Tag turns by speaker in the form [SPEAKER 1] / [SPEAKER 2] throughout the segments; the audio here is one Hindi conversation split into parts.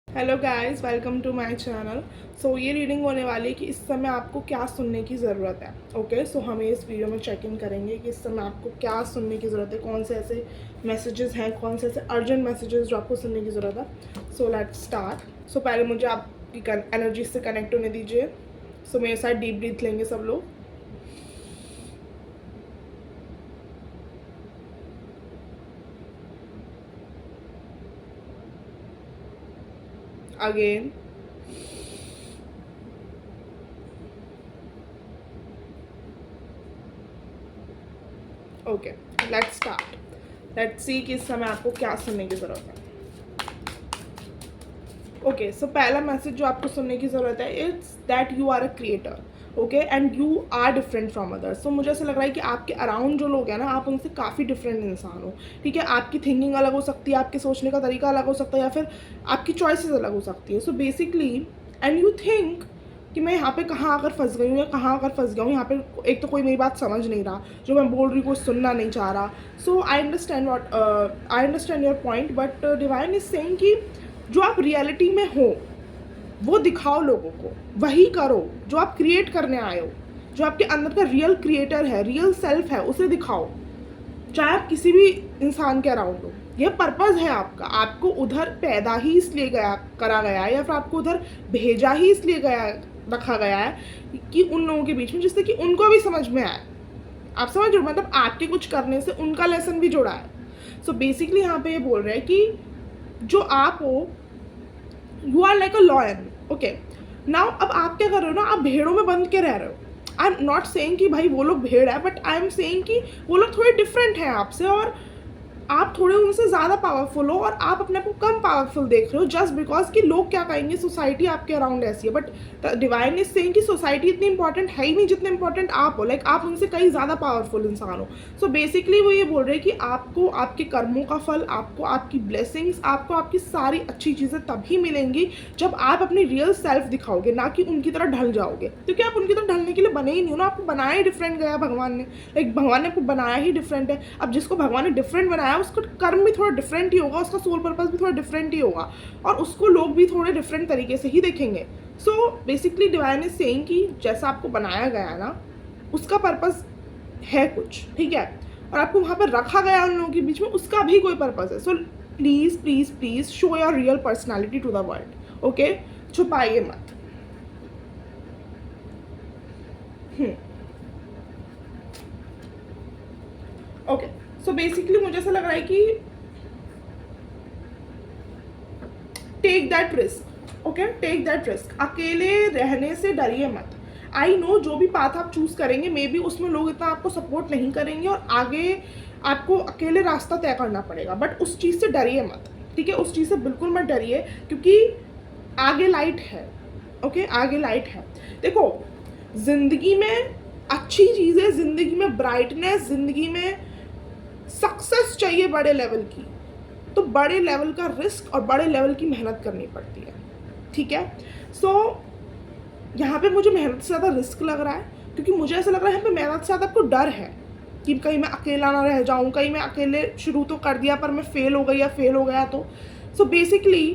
[SPEAKER 1] Hello guys, welcome to my channel. So ये रीडिंग होने वाली है कि इस समय आपको क्या सुनने की ज़रूरत है। ओके, सो हमें इस वीडियो में चेक इन करेंगे कि इस समय आपको क्या सुनने की ज़रूरत है, कौन से ऐसे मैसेजेस हैं, कौन से ऐसे अर्जेंट मैसेजेस जो आपको सुनने की ज़रूरत है। So let's start. सो पहले मुझे आपकी एनर्जी से कनेक्ट होने दीजिए। सो मेरे साथ डीप ब्रीथ लेंगे सब लोग। Again. Okay, let's start. Let's see कि इस समय आपको क्या सुनने की ज़रूरत है। ओके, सो पहला मैसेज जो आपको सुनने की ज़रूरत है, it's that you are a creator. Okay, and you are different from others. So मुझे ऐसा लग रहा है कि आपके अराउंड जो लोग हैं ना, आप उनसे काफ़ी डिफरेंट इंसान हो। ठीक है, आपकी थिंकिंग अलग हो सकती है, आपके सोचने का तरीका अलग हो सकता है, या फिर आपकी चॉइसेस अलग हो सकती है। So basically and you think कि मैं यहाँ पे कहाँ आकर फंस गई हूँ या कहाँ आकर फंस गया हूँ। यहाँ पे एक तो कोई मेरी बात समझ नहीं रहा, जो मैं बोल रही हूँ कोई सुनना नहीं चाह रहा। So I understand your point, but divine is saying कि जो आप रियलिटी में हो वो दिखाओ लोगों को, वही करो जो आप क्रिएट करने आए हो। जो आपके अंदर का रियल क्रिएटर है, रियल सेल्फ है, उसे दिखाओ, चाहे आप किसी भी इंसान के अराउंड हो। यह पर्पज़ है आपका। आपको उधर पैदा ही इसलिए करा गया है, या फिर आपको उधर भेजा ही इसलिए रखा गया है कि उन लोगों के बीच में, जिससे कि उनको भी समझ में आए। आप समझ रहे हो, मतलब आपके कुछ करने से उनका लेसन भी जुड़ा है। सो बेसिकली यहाँ पे ये बोल रहे हैं कि जो आप हो, you are like a lion. Okay, now अब आप क्या कर रहे हो ना, आप भेड़ों में बंद के रह रहे हो। आई एम नॉट सेइंग कि भाई वो लोग भेड़ है, बट आई एम सेइंग कि वो लोग थोड़े डिफरेंट हैं आपसे, और आप थोड़े उनसे ज़्यादा पावरफुल हो और आप अपने आप को कम पावरफुल देख रहे हो, जस्ट बिकॉज कि लोग क्या कहेंगे, सोसाइटी आपके अराउंड ऐसी है। बट डिवाइन इज सेइंग कि सोसाइटी इतनी इंपॉर्टेंट है ही नहीं जितने इंपॉर्टेंट आप हो। लाइक आप उनसे कहीं ज़्यादा पावरफुल इंसान हो। सो बेसिकली वो ये बोल रहे हैं कि आपको आपके कर्मों का फल, आपको आपकी ब्लेसिंग्स, आपको आपकी सारी अच्छी चीज़ें तभी मिलेंगी जब आप अपनी रियल सेल्फ दिखाओगे, ना कि उनकी तरह ढल जाओगे। क्योंकि आप उनकी तरह ढलने के लिए बने ही नहीं हो ना, आपको बनाया ही डिफरेंट गया भगवान ने। लाइक भगवान ने आपको बनाया ही डिफरेंट है। अब जिसको भगवान ने डिफरेंट बनाया, उसका कर्म भी थोड़ा डिफरेंट ही होगा, उसका सोल पर्पस भी थोड़ा डिफरेंट ही होगा, और उसको लोग भी थोड़े डिफरेंट तरीके से ही देखेंगे। So basically divine is saying कि जैसा आपको बनाया गया है ना, उसका पर्पस है कुछ, ठीक है, और आपको वहाँ पर रखा गया उन लोगों के बीच में, उसका भी कोई पर्पस है। So please please please show your real personality to the world. Okay, छुपाइए मत। ओके, सो बेसिकली मुझे ऐसा लग रहा है कि take that risk. Okay, take that risk. अकेले रहने से डरिए मत। आई नो जो भी पाथ आप चूज करेंगे, मे बी उसमें लोग इतना आपको सपोर्ट नहीं करेंगे और आगे आपको अकेले रास्ता तय करना पड़ेगा, बट उस चीज़ से डरिए मत। ठीक है, उस चीज़ से बिल्कुल मत डरिए, क्योंकि आगे लाइट है। ओके, आगे लाइट है। देखो, जिंदगी में अच्छी चीज़ें, जिंदगी में ब्राइटनेस, जिंदगी में सक्सेस चाहिए बड़े लेवल की, तो बड़े लेवल का रिस्क और बड़े लेवल की मेहनत करनी पड़ती है। ठीक है, सो यहाँ पे मुझे मेहनत से ज़्यादा रिस्क लग रहा है, क्योंकि मुझे ऐसा लग रहा है यहाँ पे मेहनत से ज़्यादा आपको डर है कि कहीं मैं अकेला ना रह जाऊँ, कहीं मैं अकेले शुरू तो कर दिया पर मैं फेल हो गई या फेल हो गया तो। सो बेसिकली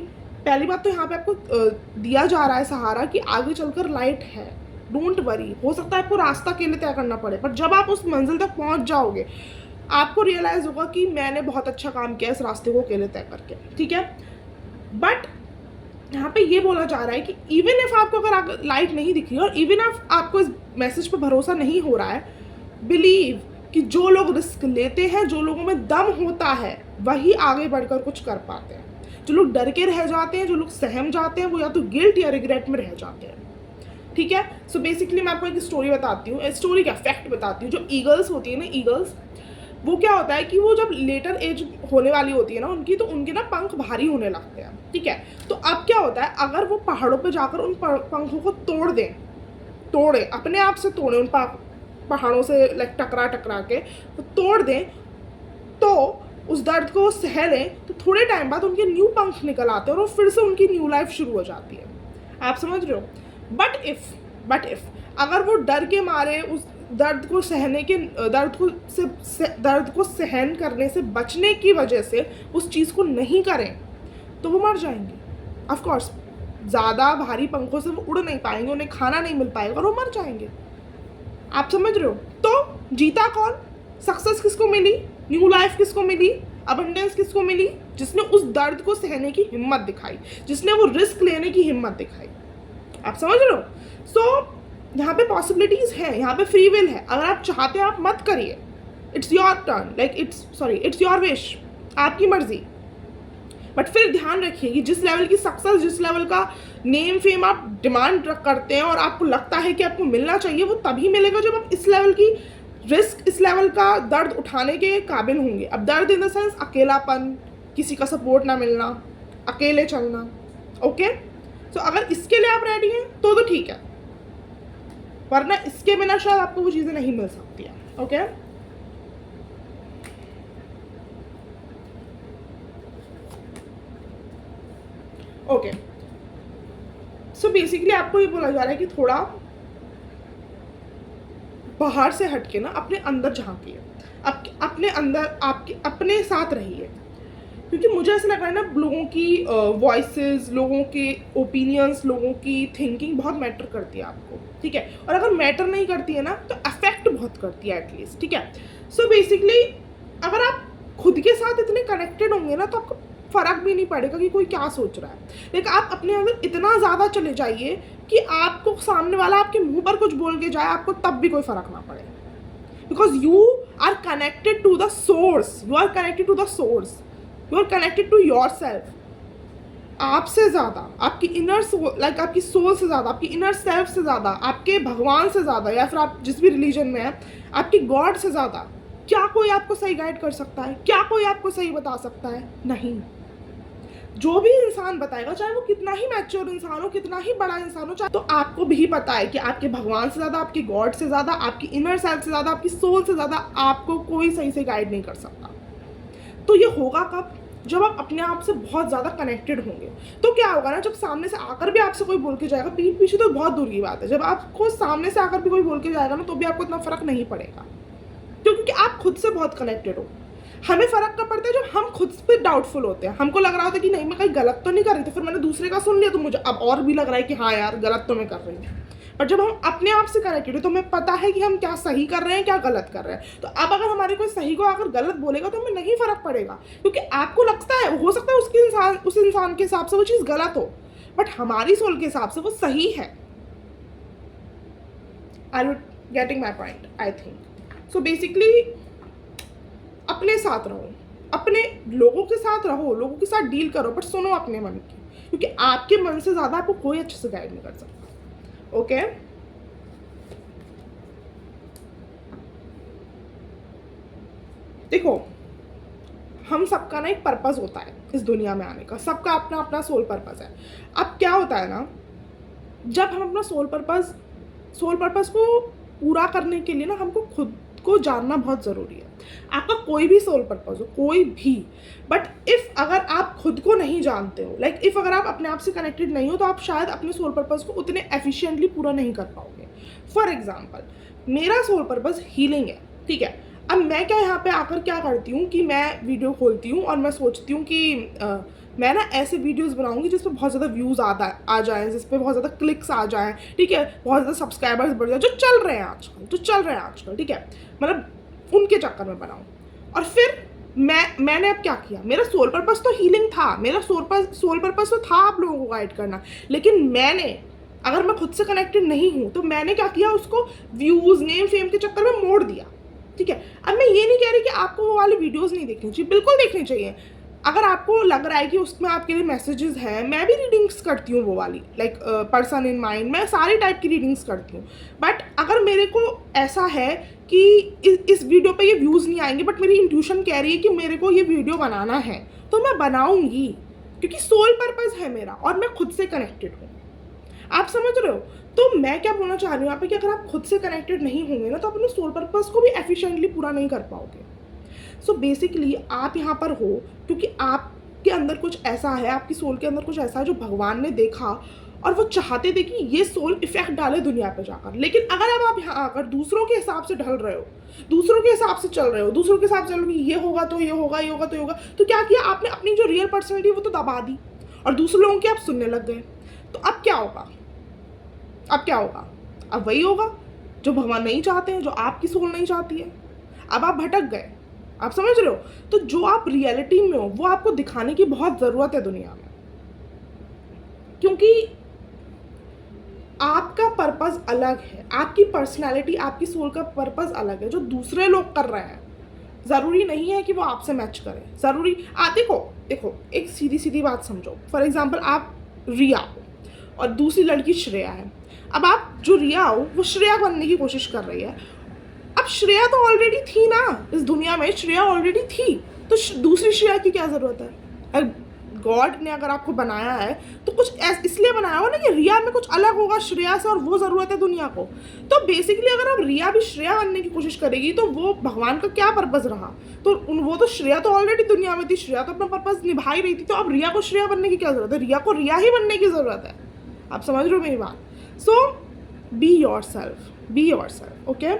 [SPEAKER 1] पहली बात तो यहाँ पे आपको दिया जा रहा है सहारा कि आगे चलकर लाइट है। डोंट वरी, हो सकता है आपको रास्ता अकेले तय करना पड़े, पर जब आप उस मंजिल तक पहुँच जाओगे, आपको रियलाइज़ होगा कि मैंने बहुत अच्छा काम किया इस रास्ते को अकेले तय करके। ठीक है, बट यहाँ पे ये बोला जा रहा है कि इवन इफ आपको अगर लाइट नहीं दिख रही और इवन इफ आपको इस मैसेज पे भरोसा नहीं हो रहा है, बिलीव कि जो लोग रिस्क लेते हैं, जो लोगों में दम होता है, वही आगे बढ़कर कुछ कर पाते हैं। जो लोग डर के रह जाते हैं, जो लोग सहम जाते हैं, वो या तो गिल्ट या रिग्रेट में रह जाते हैं। ठीक है, सो बेसिकली मैं आपको एक स्टोरी बताती हूँ, स्टोरी क्या फैक्ट बताती हूँ। जो ईगल्स होती है ना, ईगल्स, वो क्या होता है कि वो जब लेटर एज होने वाली होती है ना उनकी, तो उनके ना पंख भारी होने लगते हैं। ठीक है, तो अब क्या होता है, अगर वो पहाड़ों पे जाकर उन पंखों को तोड़े अपने आप से तोड़े, उन पहाड़ों से लाइक टकरा टकरा के वो तोड़ दें, तो उस दर्द को सह लें, तो थोड़े टाइम बाद उनके न्यू पंख निकल आते हैं और फिर से उनकी न्यू लाइफ शुरू हो जाती है। आप समझ रहे हो? बट इफ अगर वो डर के मारे उस दर्द को सहने के दर्द को सहन करने से बचने की वजह से उस चीज़ को नहीं करें, तो वो मर जाएंगे। ऑफ कोर्स ज़्यादा भारी पंखों से वो उड़ नहीं पाएंगे, उन्हें खाना नहीं मिल पाएगा और वो मर जाएंगे। आप समझ रहे हो? तो जीता कौन? सक्सेस किसको मिली, न्यू लाइफ किसको मिली, अबंडेंस किसको मिली? जिसने उस दर्द को सहने की हिम्मत दिखाई, जिसने वो रिस्क लेने की हिम्मत दिखाई। आप समझ रहे हो? सो यहाँ पे पॉसिबिलिटीज़ है, यहाँ पे फ्री विल है। अगर आप चाहते हैं आप मत करिए, it's your turn, like it's your wish, आपकी मर्जी। बट फिर ध्यान रखिए कि जिस लेवल की सक्सेस, जिस लेवल का नेम फेम आप डिमांड करते हैं और आपको लगता है कि आपको मिलना चाहिए, वो तभी मिलेगा जब आप इस लेवल की रिस्क, इस लेवल का दर्द उठाने के काबिल होंगे। अब दर्द इन द सेंस अकेलापन, किसी का सपोर्ट ना मिलना, अकेले चलना। ओके, तो अगर इसके लिए आप रेडी हैं तो ठीक है, वरना इसके बिना शायद आपको वो चीज़ें नहीं मिल सकती है। ओके, ओके, सो बेसिकली आपको ये बोला जा रहा है कि थोड़ा बाहर से हटके ना अपने अंदर झांकिए, अपने अंदर आपके अपने साथ रहिए। क्योंकि मुझे ऐसा लग रहा है ना, लोगों की वॉइसेस, लोगों के ओपिनियंस, लोगों की थिंकिंग बहुत मैटर करती है आपको, ठीक है। और अगर मैटर नहीं करती है ना तो अफेक्ट बहुत करती है एटलीस्ट, ठीक है। सो बेसिकली अगर आप खुद के साथ इतने कनेक्टेड होंगे ना तो आपको फ़र्क भी नहीं पड़ेगा कि कोई क्या सोच रहा है। लेकिन आप अपने अंदर इतना ज़्यादा चले जाइए कि आपको सामने वाला आपके मुंह पर कुछ बोल के जाए, आपको तब भी कोई फ़र्क ना पड़े, because you are connected to the source, you are connected to the source, you are connected to yourself. आपसे ज़्यादा, आपकी इनर सोल, लाइक आपकी सोल से ज़्यादा, आपकी इनर सेल्फ से ज़्यादा, आपके भगवान से ज़्यादा, या फिर आप जिस भी रिलीजन में हैं, आपकी गॉड से ज़्यादा क्या कोई आपको सही गाइड कर सकता है? क्या कोई आपको सही बता सकता है? नहीं। जो भी इंसान बताएगा, चाहे वो कितना ही मैच्योर इंसान हो, कितना ही बड़ा इंसान हो, चाहे, तो आपको भी पता है कि आपके भगवान से ज़्यादा, आपके गॉड से ज़्यादा, आपकी इनर सेल्फ से ज़्यादा, आपकी सोल से ज़्यादा आपको कोई सही से गाइड नहीं कर सकता। तो ये होगा कब? जब आप अपने आप से बहुत ज़्यादा कनेक्टेड होंगे। तो क्या होगा ना, जब सामने से आकर भी आपसे कोई बोल के जाएगा, पीठ पीछे तो बहुत दूर की बात है, जब आपको सामने से आकर भी कोई बोल के जाएगा ना तो भी आपको इतना फ़र्क नहीं पड़ेगा, क्योंकि आप खुद से बहुत कनेक्टेड हो। हमें फ़र्क कब पड़ता है? जब हम खुद पे डाउटफुल होते हैं, हमको लग रहा होता है कि नहीं मैं कहीं गलत तो नहीं कर रही थी, फिर मैंने दूसरे का सुन लिया तो मुझे अब और भी लग रहा है कि हाँ यार गलत तो मैं कर रही हूँ। पर जब हम अपने आप से कनेक्टेड हो तो हमें पता है कि हम क्या सही कर रहे हैं, क्या गलत कर रहे हैं। तो अब अगर हमारे कोई सही को अगर गलत बोलेगा तो हमें नहीं फ़र्क पड़ेगा, क्योंकि आपको लगता है, हो सकता है उस इंसान के हिसाब से वो चीज़ गलत हो, बट हमारी सोल के हिसाब से वो सही है। Are you getting my point? I think so. Basically अपने साथ रहो, अपने लोगों के साथ रहो, लोगों के साथ डील करो, बट सुनो अपने मन की, क्योंकि आपके मन से ज़्यादा आपको कोई अच्छे से गाइड नहीं कर सकता। ओके, देखो हम सबका ना एक पर्पस होता है इस दुनिया में आने का, सबका अपना अपना सोल पर्पस है। अब क्या होता है ना, जब हम अपना सोल पर्पस को पूरा करने के लिए ना हमको खुद को जानना बहुत ज़रूरी है। आपका कोई भी सोल पर्पस हो, कोई भी, बट अगर आप खुद को नहीं जानते हो, लाइक अगर आप अपने आप से कनेक्टेड नहीं हो तो आप शायद अपने सोल पर्पस को उतने एफिशिएंटली पूरा नहीं कर पाओगे। फॉर एग्जाम्पल मेरा सोल पर्पस हीलिंग है, ठीक है। अब मैं क्या यहाँ पे आकर क्या करती हूँ कि मैं वीडियो खोलती हूँ और मैं सोचती हूँ कि मैं ना ऐसे वीडियोस बनाऊंगी जिस पे बहुत ज़्यादा व्यूज़ आ जाएँ, जिस पे बहुत ज़्यादा क्लिक्स आ जाएँ, ठीक है, बहुत ज़्यादा सब्सक्राइबर्स बढ़ जाए, जो चल रहे हैं आजकल, ठीक है, मतलब उनके चक्कर में बनाऊँ। और फिर मैंने अब क्या किया, मेरा सोल पर्पस तो हीलिंग था, मेरा सोल पर्पस तो था आप लोगों को गाइड करना, लेकिन अगर मैं खुद से कनेक्टेड नहीं हूँ तो मैंने क्या किया, उसको व्यूज़, नेम फेम के चक्कर में मोड़ दिया, ठीक है। अब मैं ये नहीं कह रही कि आपको वो वाली वीडियोस नहीं देखनी चाहिए, बिल्कुल देखनी चाहिए। अगर आपको लग रहा है कि उसमें आपके लिए मैसेजेस हैं, मैं भी रीडिंग्स करती हूँ वो वाली, लाइक पर्सन इन माइंड, मैं सारी टाइप की रीडिंग्स करती हूँ। बट अगर मेरे को ऐसा है कि इस वीडियो पे ये व्यूज़ नहीं आएंगे, बट मेरी इंट्यूशन कह रही है कि मेरे को ये वीडियो बनाना है, तो मैं बनाऊँगी, क्योंकि सोल पर्पस है मेरा और मैं खुद से कनेक्टेड हूँ। आप समझ रहे हो? तो मैं क्या बोलना चाह रही हूँ यहाँ पे कि अगर आप खुद से कनेक्टेड नहीं होंगे ना तो आप अपने सोल पर्पस को भी एफिशिएंटली पूरा नहीं कर पाओगे। सो बेसिकली आप यहाँ पर हो क्योंकि आपके अंदर कुछ ऐसा है, आपकी सोल के अंदर कुछ ऐसा है जो भगवान ने देखा और वो चाहते थे कि ये सोल इफेक्ट डाले दुनिया पे जाकर। लेकिन अगर आप यहाँ आकर दूसरों के हिसाब से ढल रहे हो, दूसरों के हिसाब से चल रहे हो, दूसरों के हिसाब से चल रहे हो कि ये होगा तो ये होगा, ये होगा तो ये होगा, तो क्या किया आपने, अपनी जो रियल पर्सनैलिटी वो तो दबा दी। और दूसरे लोगों की आप सुनने लग गए, तो अब क्या होगा? अब क्या होगा? अब वही होगा जो भगवान नहीं चाहते हैं, जो आपकी सोल नहीं चाहती है। अब आप भटक गए, आप समझ रहे हो? तो जो आप रियलिटी में हो वो आपको दिखाने की बहुत ज़रूरत है दुनिया में, क्योंकि आपका पर्पस अलग है, आपकी पर्सनालिटी, आपकी सोल का पर्पस अलग है। जो दूसरे लोग कर रहे हैं ज़रूरी नहीं है कि वो आपसे मैच करें, ज़रूरी देखो देखो, एक सीधी सीधी बात समझो। फॉर एग्जांपल आप रिया हो और दूसरी लड़की श्रेया है। अब आप जो रिया हो वो श्रेया बनने की कोशिश कर रही है। अब श्रेया तो ऑलरेडी थी ना इस दुनिया में, श्रेया ऑलरेडी थी, तो दूसरी श्रेया की क्या ज़रूरत है? गॉड ने अगर आपको बनाया है तो कुछ इसलिए बनाया हो ना कि रिया में कुछ अलग होगा श्रेया से, और वो ज़रूरत है दुनिया को। तो बेसिकली अगर आप रिया भी श्रेया बनने की कोशिश करेगी तो वो भगवान का क्या पर्पस रहा? तो वो तो श्रेया तो ऑलरेडी दुनिया में थी, श्रेया तो अपना पर्पस निभा ही रही थी, तो अब रिया को श्रेया बनने की क्या ज़रूरत है? रिया को रिया ही बनने की ज़रूरत है। आप समझ रहे हो मेरी बात? So be yourself, okay?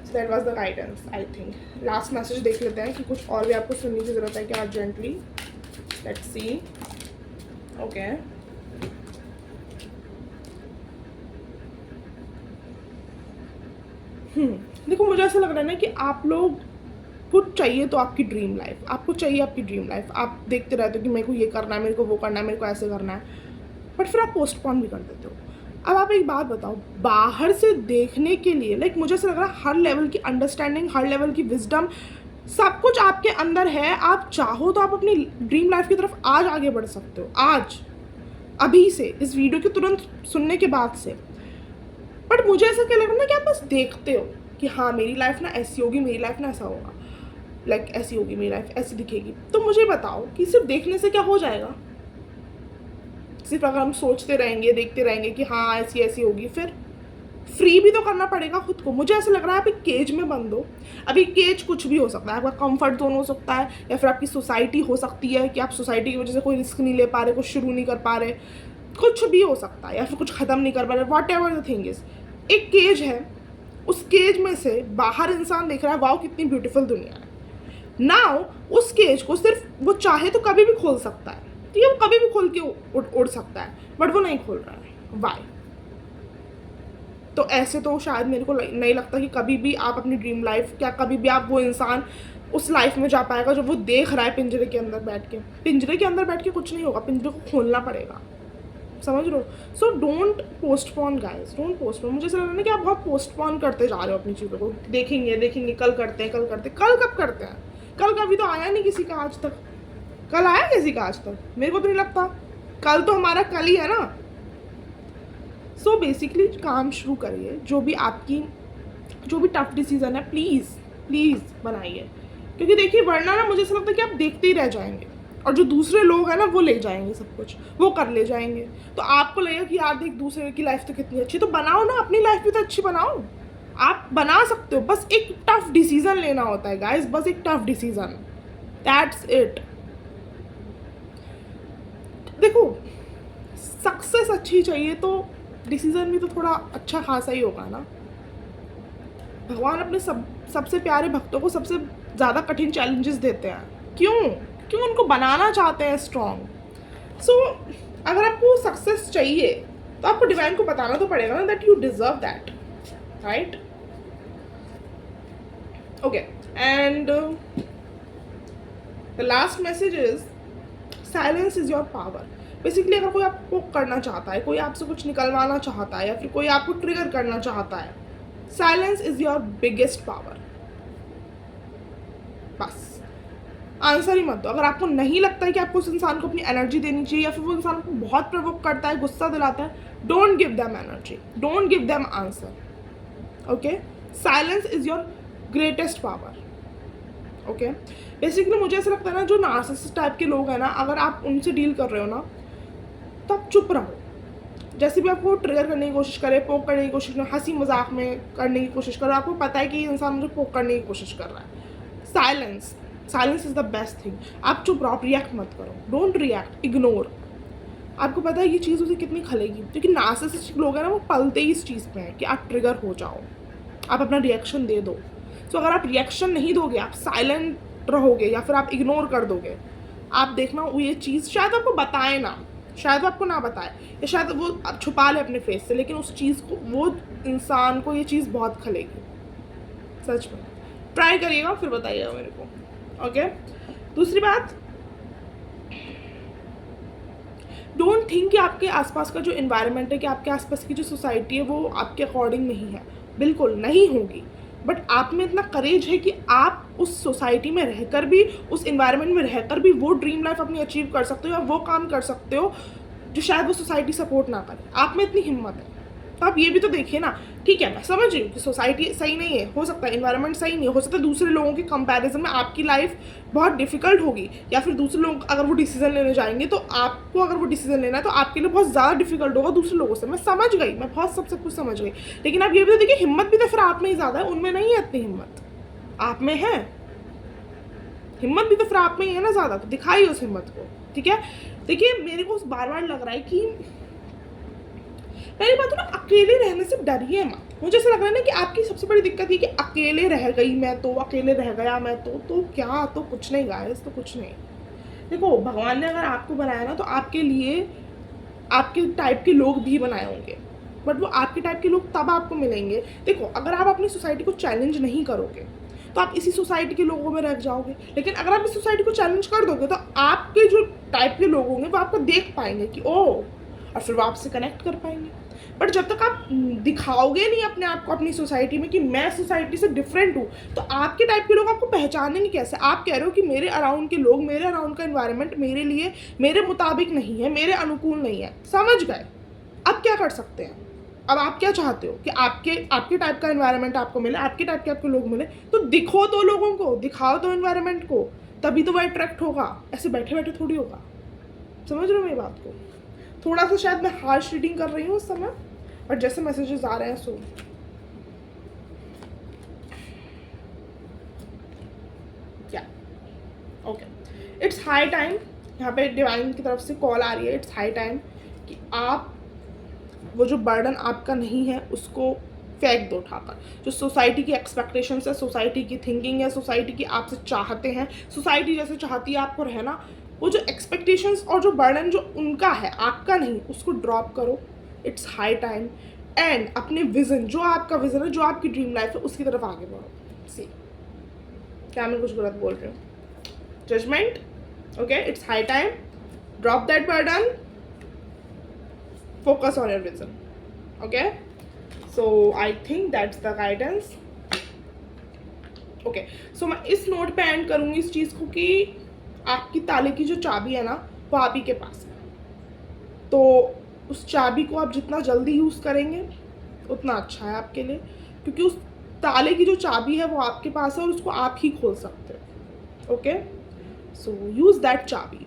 [SPEAKER 1] That was the guidance I think. Last message देख लेते हैं कि कुछ और भी आपको सुनने की ज़रूरत है क्या अर्जेंटली। Let's see. ओके, देखो मुझे ऐसा लग रहा है ना कि आप लोग कुछ चाहिए तो आपकी ड्रीम लाइफ, आपको चाहिए आपकी ड्रीम लाइफ। आप देखते रहते हो कि मेरे को ये करना है, मेरे को वो करना है, मेरे को ऐसे करना है, बट फिर आप पोस्टपोन भी कर देते हो। अब आप एक बात बताओ, बाहर से देखने के लिए मुझे ऐसा लग रहा है हर लेवल की अंडरस्टैंडिंग, हर लेवल की विजडम, सब कुछ आपके अंदर है। आप चाहो तो आप अपनी ड्रीम लाइफ की तरफ आज आगे बढ़ सकते हो, आज, अभी से, इस वीडियो के तुरंत सुनने के बाद से। बट मुझे ऐसा क्या लग रहा है ना कि आप बस देखते हो कि हाँ मेरी लाइफ ना ऐसी होगी, मेरी लाइफ ना ऐसा होगा, ऐसी होगी मेरी लाइफ, ऐसी दिखेगी। तो मुझे बताओ कि सिर्फ देखने से क्या हो जाएगा? सिर्फ अगर हम सोचते रहेंगे, देखते रहेंगे कि हाँ ऐसी ऐसी होगी, फिर फ्री भी तो करना पड़ेगा खुद को। मुझे ऐसा लग रहा है आप एक केज में बंद हो। अभी केज कुछ भी हो सकता है, आपका कंफर्ट जोन हो सकता है, या फिर आपकी सोसाइटी हो सकती है कि आप सोसाइटी की वजह से कोई रिस्क नहीं ले पा रहे, कुछ शुरू नहीं कर पा रहे, कुछ भी हो सकता है, या फिर कुछ ख़त्म नहीं कर पा रहे, what ever the thing is. एक केज है, उस केज में से बाहर इंसान देख रहा है वाओ कितनी ब्यूटीफुल दुनिया है। नाउ उस केज को सिर्फ वो चाहे तो कभी भी खोल सकता है, ठीक है, वो कभी भी खोल के उड़ सकता है, बट वो नहीं खोल रहा है। वाई? तो ऐसे तो शायद मेरे को नहीं लगता कि कभी भी आप अपनी ड्रीम लाइफ, क्या कभी भी आप वो इंसान उस लाइफ में जा पाएगा जो वो देख रहा है पिंजरे के अंदर बैठ के। पिंजरे के अंदर बैठ के कुछ नहीं होगा, पिंजरे को खोलना पड़ेगा, समझ रहे हो? So don't postpone guys, don't postpone. मुझे ऐसा लग रहा है ना कि आप बहुत पोस्टपोन करते जा रहे हो अपनी चीज़ों को। देखेंगे देखेंगे, कल करते हैं, कल करते हैं। कल कब करते हैं? कल कभी तो आया नहीं किसी का आज तक। कल आया किसी का आज तक? मेरे को तो नहीं लगता। कल तो हमारा कल ही है ना। सो बेसिकली काम शुरू करिए, जो भी टफ डिसीजन है प्लीज़ प्लीज़ बनाइए, क्योंकि देखिए वरना ना मुझे ऐसा लगता है कि आप देखते ही रह जाएंगे, और जो दूसरे लोग हैं ना वो ले जाएंगे सब कुछ, वो कर ले जाएंगे। तो आपको लगेगा कि यार देख दूसरे की लाइफ तो कितनी अच्छी, तो बनाओ ना, अपनी लाइफ भी तो अच्छी बनाओ। आप बना सकते हो, बस एक टफ डिसीजन लेना होता है गाइस, बस एक टफ डिसीजन, दैट्स इट। देखो सक्सेस अच्छी चाहिए तो डिसीजन भी तो थोड़ा अच्छा खासा ही होगा ना। भगवान अपने सबसे प्यारे भक्तों को सबसे ज़्यादा कठिन चैलेंजेस देते हैं। क्यों उनको बनाना चाहते हैं स्ट्रॉन्ग। सो अगर आपको सक्सेस चाहिए तो आपको डिवाइन को बताना तो पड़ेगा ना that you deserve that, right? Okay, and the last message is silence is your power. Basically अगर कोई आपको करना चाहता है, कोई आपसे कुछ निकलवाना चाहता है, या फिर कोई आपको ट्रिगर करना चाहता है, silence is your biggest power. बस आंसर ही मत दो। अगर आपको नहीं लगता है कि आपको उस इंसान को अपनी एनर्जी देनी चाहिए, या फिर वो इंसान को बहुत प्रोवोक करता है, गुस्सा दिलाता है, don't give them energy, don't give them answer. Okay, silence is your greatest power. Okay, basically मुझे ऐसा लगता है ना, जो नार्सिसिस्ट टाइप के लोग हैं ना, अगर आप उनसे डील कर रहे हो ना तो आप चुप रहो। जैसे भी आपको ट्रिगर करने की कोशिश करे, पोक करने की कोशिश करे, हंसी मजाक में करने की कोशिश करो, आपको पता है कि ये इंसान मुझे पोक करने की कोशिश कर रहा है, silence is the best thing. आप चुप रहो, आप रिएक्ट मत करो, डोंट रिएक्ट, इग्नोर। आपको पता है ये चीज़ उसे कितनी खलेगी, क्योंकि नार्सिसिस्टिक लोग हैं ना वो पलते ही इस चीज़ पे हैं कि आप ट्रिगर हो जाओ, आप अपना रिएक्शन दे दो। सो अगर आप रिएक्शन नहीं दोगे, आप साइलेंट रहोगे या फिर आप इग्नोर कर दोगे, आप देखना वो ये चीज़ शायद आपको बताए ना, शायद वो आपको ना बताए, या शायद वो आप छुपा ले अपने फेस से, लेकिन उस चीज़ को, वो इंसान को ये चीज़ बहुत खलेगी, सच में। ट्राई करिएगा फिर बताइएगा मेरे को, ओके। दूसरी बात, डोंट थिंक कि आपके आसपास का जो इन्वायरमेंट है, कि आपके आसपास की जो सोसाइटी है वो आपके अकॉर्डिंग नहीं है, बिल्कुल नहीं होगी। बट आप में इतना करेज है कि आप उस सोसाइटी में रहकर भी, उस इन्वायरमेंट में रहकर भी वो ड्रीम लाइफ अपनी अचीव कर सकते हो, या वो काम कर सकते हो जो शायद वो सोसाइटी सपोर्ट ना करे। आप में इतनी हिम्मत है, तो आप ये भी तो देखिए ना। ठीक है, मैं समझ रही हूँ कि सोसाइटी सही नहीं है, हो सकता है इन्वायरमेंट सही नहीं है, हो सकता है दूसरे लोगों के कंपैरिजन में आपकी लाइफ बहुत डिफिकल्ट होगी, या फिर दूसरे लोग अगर वो डिसीजन लेने जाएंगे तो आपको, अगर वो डिसीजन लेना है तो आपके लिए बहुत ज़्यादा डिफिकल्ट होगा दूसरे लोगों से। मैं समझ गई, मैं बहुत सब कुछ समझ गई, लेकिन आप ये भी तो देखिए, हिम्मत भी तो फिर आप में ही ज़्यादा है, उनमें नहीं है इतनी हिम्मत। आप में है हिम्मत भी तो फिर आप में ही है ना ज़्यादा, तो दिखाइए उस हिम्मत को, ठीक है। देखिए, मेरे को बार बार लग रहा है कि पहली बात तो ना, अकेले रहने से डरिए मत। मुझे ऐसा लग रहा है ना कि आपकी सबसे बड़ी दिक्कत ये कि अकेले रह गई मैं, तो अकेले रह गया मैं, तो क्या, तो कुछ नहीं गाइस, तो कुछ नहीं। देखो, भगवान ने अगर आपको बनाया ना, तो आपके लिए आपके टाइप के लोग भी बनाए होंगे, बट वो आपके टाइप के लोग तब आपको मिलेंगे। देखो, अगर आप अपनी सोसाइटी को चैलेंज नहीं करोगे तो आप इसी सोसाइटी के लोगों में रह जाओगे, लेकिन अगर आप इस सोसाइटी को चैलेंज कर दोगे तो आपके जो टाइप के लोग होंगे वो आपको देख पाएंगे कि ओ, और फिर वो आपसे कनेक्ट कर पाएंगे। बट जब तक आप दिखाओगे नहीं अपने आप को अपनी सोसाइटी में कि मैं सोसाइटी से डिफरेंट हूँ, तो आपके टाइप के लोग आपको पहचानेंगे कैसे? आप कह रहे हो कि मेरे अराउंड के लोग, मेरे अराउंड का इन्वायरमेंट मेरे लिए, मेरे मुताबिक नहीं है, मेरे अनुकूल नहीं है, समझ गए? अब क्या कर सकते हैं? अब आप क्या चाहते हो कि आपके टाइप का इन्वायरमेंट आपको मिले, आपके टाइप के आपके लोग मिले, तो दिखो तो लोगों को, दिखाओ तो इन्वायरमेंट को, तभी तो वो अट्रैक्ट होगा। ऐसे बैठे बैठे थोड़ी होगा, समझ रहे हो मेरी बात को? थोड़ा सा शायद मैं हार्श रीडिंग कर रही हूँ उस समय, बट जैसे मैसेजेस आ रहे हैं सो क्या, ओके। इट्स हाई टाइम, यहाँ पे डिवाइन की तरफ से कॉल आ रही है, इट्स हाई टाइम कि आप वो जो बर्डन आपका नहीं है उसको फेंक दो उठाकर। जो सोसाइटी की एक्सपेक्टेशंस है, सोसाइटी की थिंकिंग है, सोसाइटी की आपसे चाहते हैं, सोसाइटी जैसे चाहती है आपको रहना, वो जो एक्सपेक्टेशंस और जो बर्डन जो उनका है, आपका नहीं, उसको ड्रॉप करो। इट्स हाई टाइम, एंड अपने विजन, जो आपका विजन है, जो आपकी ड्रीम लाइफ है, उसकी तरफ आगे बढ़ो। सी, क्या मैं कुछ गलत बोल रही हूँ? Judgement, okay. It's high time, drop that burden, focus on your vision, okay? So I think that's the guidance, okay? So मैं इस नोट पे एंड करूँगी इस चीज़ को कि आपकी ताले की जो चाबी है ना, वो आप ही के पास है, तो उस चाबी को आप जितना जल्दी यूज़ करेंगे उतना अच्छा है आपके लिए, क्योंकि उस ताले की जो चाबी है वो आपके पास है और उसको आप ही खोल सकते हो, ओके? सो यूज़ दैट चाबी,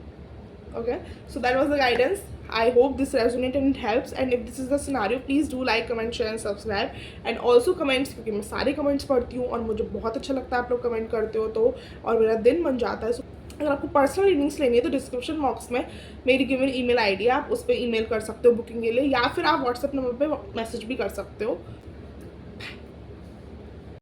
[SPEAKER 1] okay? So that was the guidance. I hope this resonated and it helps, and if this is the scenario, please do like, comment, share and subscribe, and also comments, क्योंकि मैं सारे comments पढ़ती हूँ और मुझे बहुत अच्छा लगता है आप लोग कमेंट करते हो तो, और मेरा दिन बन जाता है। अगर आपको पर्सनल रीडिंग्स लेनी है तो डिस्क्रिप्शन बॉक्स में मेरी गिवन ईमेल आईडी है, आप उस पर ईमेल कर सकते हो बुकिंग के लिए, या फिर आप व्हाट्सएप नंबर पे मैसेज भी कर सकते हो।